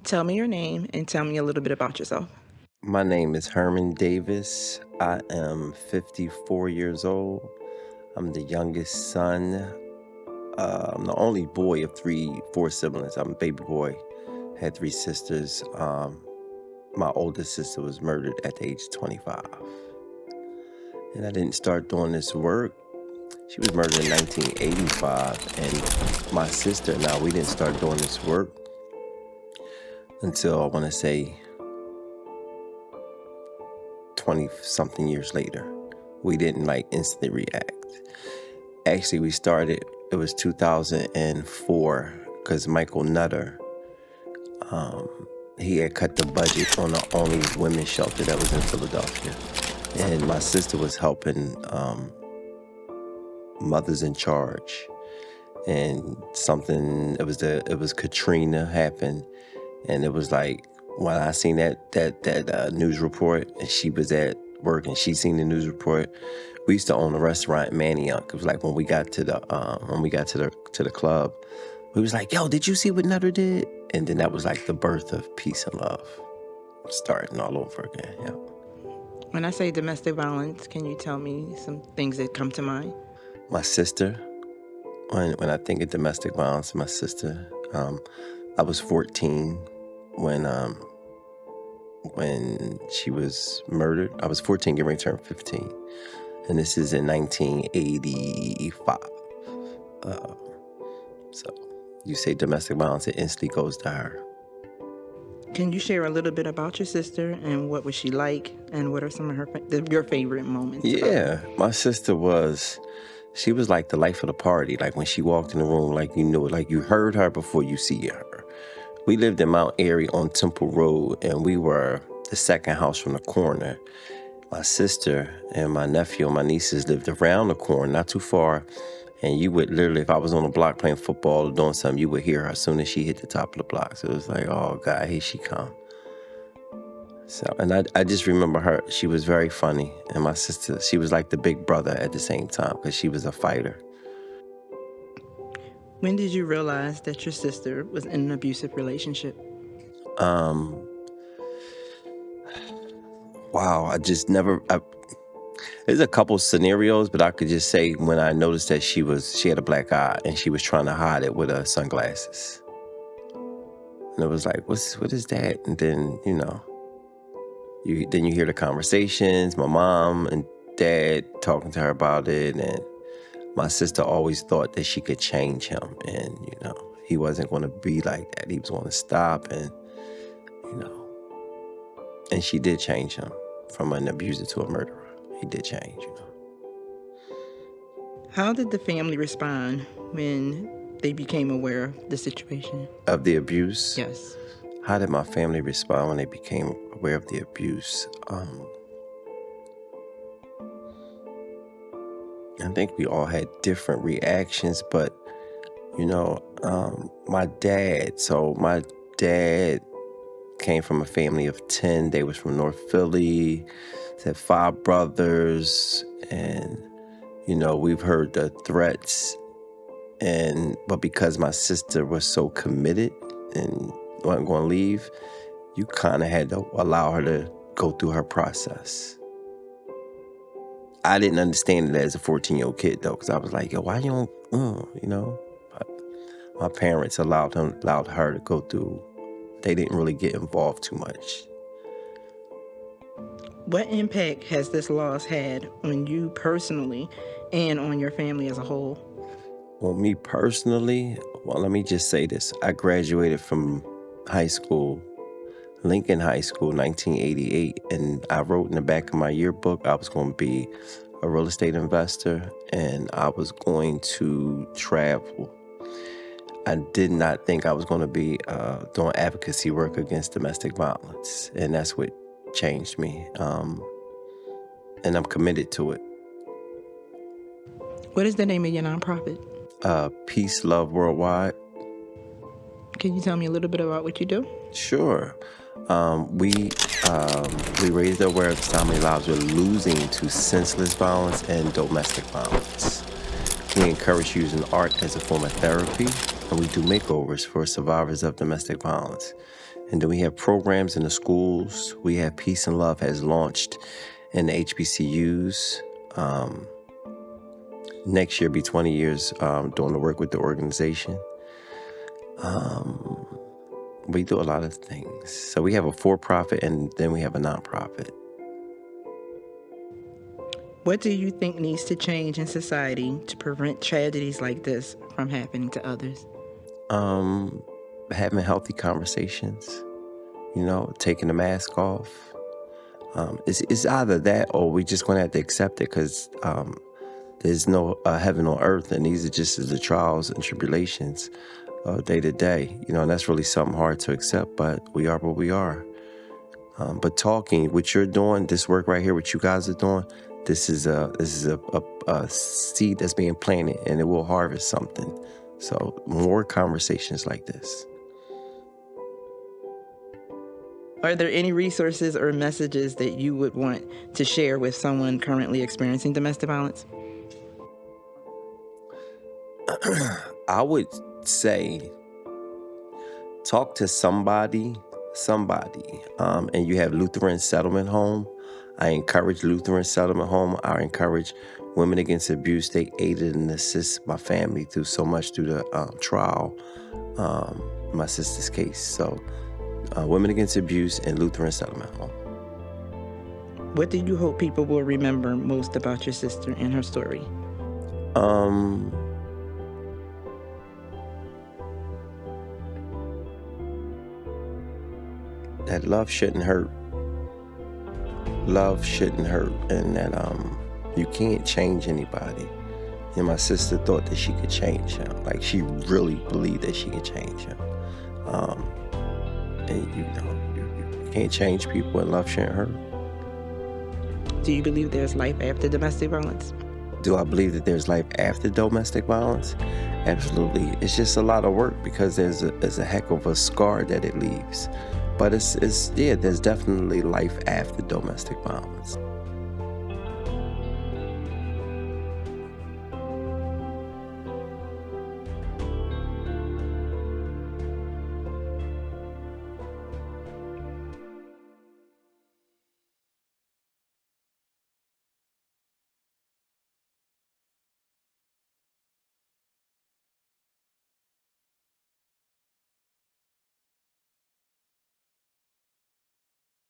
Tell me your name and tell me a little bit about yourself. My name is Herman Davis. I am 54 years old. I'm the youngest son. I'm the only boy of four siblings. I'm a baby boy. Had three sisters. My oldest sister was murdered at the age of 25. And I didn't start doing this work. She was murdered in 1985. And my sister and I, we didn't start doing this work until I want to say 20 something years later. We didn't instantly react. Actually, it was 2004, because Michael Nutter, he had cut the budget on the only women's shelter that was in Philadelphia. And my sister was helping Mothers in Charge. And it was Katrina happened. And it was like, when I seen that news report, and she was at work and she seen the news report, we used to own a restaurant in Manioc. It was like when we got to the club, we was like, yo, did you see what Nutter did? And then that was like the birth of peace and love, starting all over again. Yeah. When I say domestic violence, can you tell me some things that come to mind? My sister, when I think of domestic violence, my sister, I was 14 when she was murdered. I was 14, getting ready to turn 15. And this is in 1985. So you say domestic violence, it instantly goes to her. Can you share a little bit about your sister and what was she like and what are some of your favorite moments about her? Yeah, my sister she was like the life of the party. Like when she walked in the room, like you knew it, like you heard her before you see her. We lived in Mount Airy on Temple Road, and we were the second house from the corner. My sister and my nephew and my nieces lived around the corner, not too far. And you would literally, if I was on the block playing football or doing something, you would hear her as soon as she hit the top of the block. So it was like, oh God, here she come. So, and I just remember her. She was very funny. And my sister, she was like the big brother at the same time, because she was a fighter. When did you realize that your sister was in an abusive relationship? Wow, there's a couple scenarios, but I could just say when I noticed that she had a black eye and she was trying to hide it with her sunglasses. And it was like, what is that? And then, you hear the conversations, my mom and dad talking to her about it. And my sister always thought that she could change him. And, he wasn't going to be like that. He was going to stop. And, and she did change him from an abuser to a murderer. He did change. How did the family respond when they became aware of the situation? Of the abuse? Yes. How did my family respond when they became aware of the abuse? I think we all had different reactions, but, my dad came from a family of 10. They was from North Philly. Had 5 brothers, and, we've heard the threats. But because my sister was so committed and wasn't going to leave, you kind of had to allow her to go through her process. I didn't understand it as a 14-year-old kid, though, because I was like, yo, why you don't, But my parents allowed her to go through. They didn't really get involved too much. What impact has this loss had on you personally and on your family as a whole? Well, me personally, let me just say this. I graduated from high school, Lincoln High School, 1988, and I wrote in the back of my yearbook I was going to be a real estate investor and I was going to travel. I did not think I was going to be doing advocacy work against domestic violence, and that's what changed me. And I'm committed to it. What is the name of your nonprofit? Peace, Love Worldwide. Can you tell me a little bit about what you do? Sure. We raised awareness of how many lives we're losing to senseless violence and domestic violence. We encourage using art as a form of therapy, and we do makeovers for survivors of domestic violence. And then we have programs in the schools. We have Peace and Love has launched in the HBCUs. Next year be 20 years doing the work with the organization. We do a lot of things. So we have a for-profit and then we have a nonprofit. What do you think needs to change in society to prevent tragedies like this from happening to others? Having healthy conversations, taking the mask off. It's either that or we're just going to have to accept it because there's no heaven on earth, and these are just the trials and tribulations day to day. And that's really something hard to accept, but we are what we are. But talking, what you're doing, this work right here, what you guys are doing, this is a seed that's being planted, and it will harvest something. So more conversations like this. Are there any resources or messages that you would want to share with someone currently experiencing domestic violence? I would say talk to somebody, and you have Lutheran Settlement Home. I encourage Lutheran Settlement Home. I encourage Women Against Abuse. They aided and assist my family through so much through the trial, my sister's case. So Women Against Abuse and Lutheran Settlement Home. What do you hope people will remember most about your sister and her story? That love shouldn't hurt. Love shouldn't hurt, and that you can't change anybody. And my sister thought that she could change him. Like, she really believed that she could change him. And you can't change people, and love shouldn't hurt. Do you believe there's life after domestic violence? Do I believe that there's life after domestic violence? Absolutely. It's just a lot of work because there's a heck of a scar that it leaves. But there's definitely life after domestic violence.